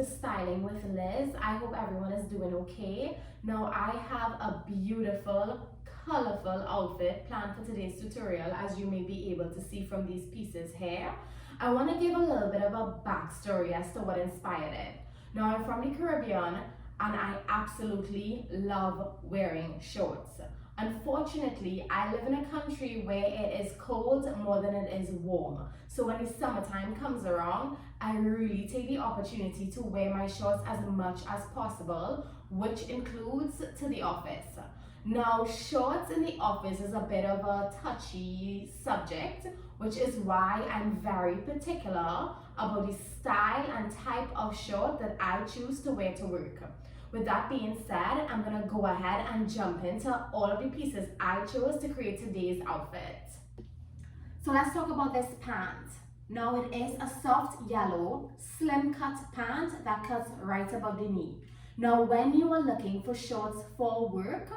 Styling with Liz. I hope everyone is doing okay. Now I have a beautiful, colorful outfit planned for today's tutorial, as you may be able to see from these pieces here. I want to give a little bit of a backstory as to what inspired it. Now I'm from the Caribbean and I absolutely love wearing shorts. Unfortunately, I live in a country where it is cold more than it is warm. So when the summertime comes around, I really take the opportunity to wear my shorts as much as possible, which includes to the office. Now, shorts in the office is a bit of a touchy subject, which is why I'm very particular about the style and type of short that I choose to wear to work. With that being said, I'm gonna go ahead and jump into all of the pieces I chose to create today's outfit. So let's talk about this pant. Now it is a soft yellow, slim cut pant that cuts right above the knee. Now when you are looking for shorts for work,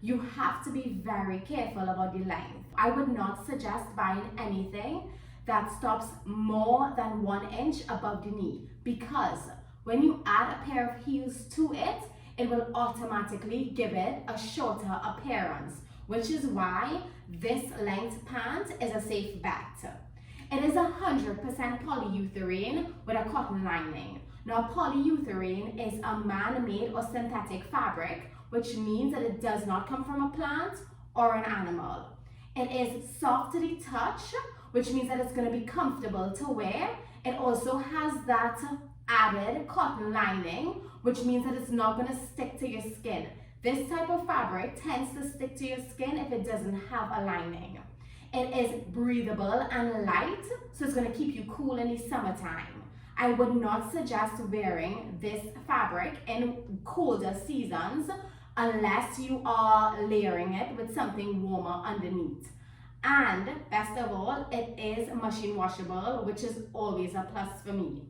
you have to be very careful about the length. I would not suggest buying anything that stops more than 1 inch above the knee, because when you add a pair of heels to it, it will automatically give it a shorter appearance, which is why this length pant is a safe bet. It is 100% polyurethane with a cotton lining. Now, polyurethane is a man-made or synthetic fabric, which means that it does not come from a plant or an animal. It is soft to the touch, which means that it's going to be comfortable to wear. It also has that added cotton lining, which means that it's not going to stick to your skin. This type of fabric tends to stick to your skin if it doesn't have a lining. It is breathable and light, so it's going to keep you cool in the summertime. I would not suggest wearing this fabric in colder seasons unless you are layering it with something warmer underneath. And best of all, it is machine washable, which is always a plus for me.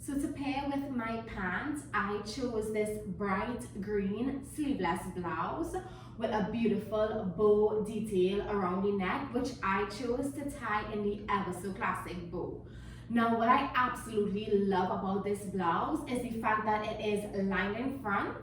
So to pair with my pants, I chose this bright green sleeveless blouse with a beautiful bow detail around the neck, which I chose to tie in the ever so classic bow. Now, what I absolutely love about this blouse is the fact that it is lined in front,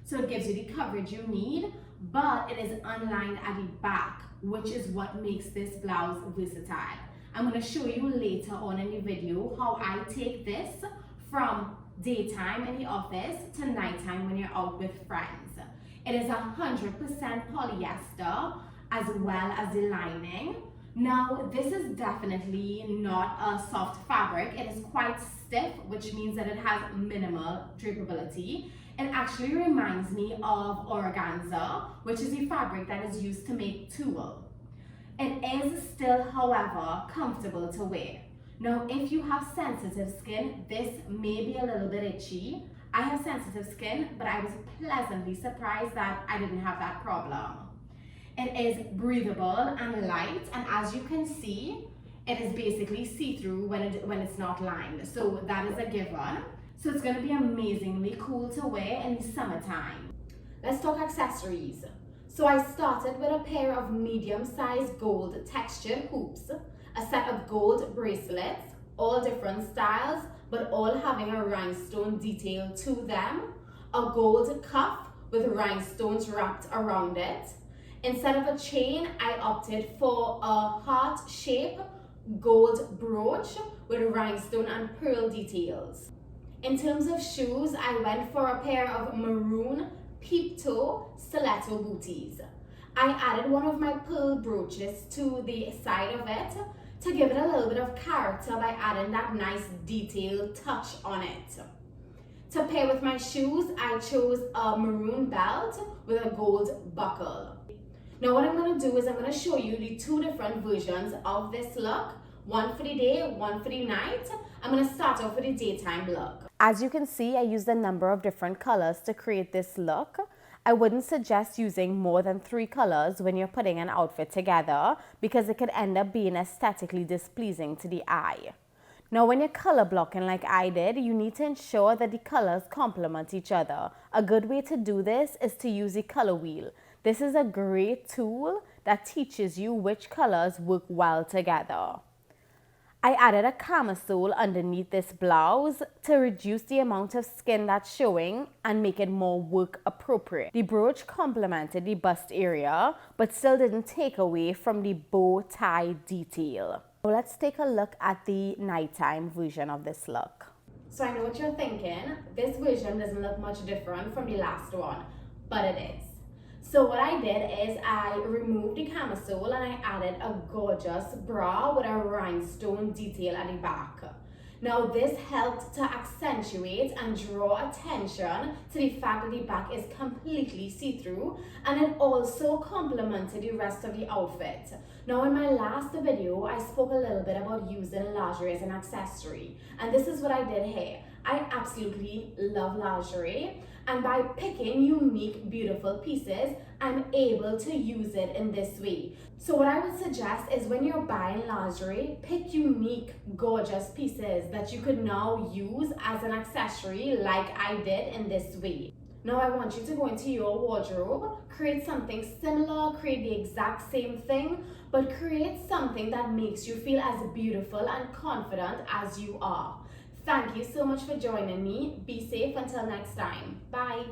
so it gives you the coverage you need, but it is unlined at the back, which is what makes this blouse versatile. I'm going to show you later on in the video how I take this from daytime in the office to nighttime when you're out with friends. It is 100% polyester as well as the lining. Now, this is definitely not a soft fabric. It is quite stiff, which means that it has minimal drapability. It actually reminds me of organza, which is the fabric that is used to make tulle. It is still, however, comfortable to wear. Now, if you have sensitive skin, this may be a little bit itchy. I have sensitive skin, but I was pleasantly surprised that I didn't have that problem. It is breathable and light, and as you can see, it is basically see-through when it's not lined. So that is a given. So it's going to be amazingly cool to wear in the summertime. Let's talk accessories. So I started with a pair of medium-sized gold textured hoops, a set of gold bracelets, all different styles, but all having a rhinestone detail to them, a gold cuff with rhinestones wrapped around it. Instead of a chain, I opted for a heart-shaped gold brooch with rhinestone and pearl details. In terms of shoes, I went for a pair of maroon peep-toe stiletto booties. I added one of my pearl brooches to the side of it to give it a little bit of character by adding that nice detailed touch on it. To pair with my shoes, I chose a maroon belt with a gold buckle. Now what I'm going to do is I'm going to show you the two different versions of this look, one for the day, one for the night. I'm going to start off with the daytime look. As you can see, I used a number of different colors to create this look. I wouldn't suggest using more than 3 colors when you're putting an outfit together because it could end up being aesthetically displeasing to the eye. Now, when you're color blocking like I did, you need to ensure that the colors complement each other. A good way to do this is to use the color wheel. This is a great tool that teaches you which colors work well together. I added a camisole underneath this blouse to reduce the amount of skin that's showing and make it more work appropriate. The brooch complemented the bust area but still didn't take away from the bow tie detail. So let's take a look at the nighttime version of this look. So I know what you're thinking, this version doesn't look much different from the last one, but it is. So what I did is I removed the camisole and I added a gorgeous bra with a rhinestone detail at the back. Now this helped to accentuate and draw attention to the fact that the back is completely see-through, and it also complemented the rest of the outfit. Now in my last video, I spoke a little bit about using lingerie as an accessory, and this is what I did here. I absolutely love lingerie, and by picking unique, beautiful pieces, I'm able to use it in this way. So what I would suggest is when you're buying lingerie, pick unique, gorgeous pieces that you could now use as an accessory like I did in this way. Now I want you to go into your wardrobe, create something similar, create the exact same thing, but create something that makes you feel as beautiful and confident as you are. Thank you so much for joining me. Be safe until next time. Bye.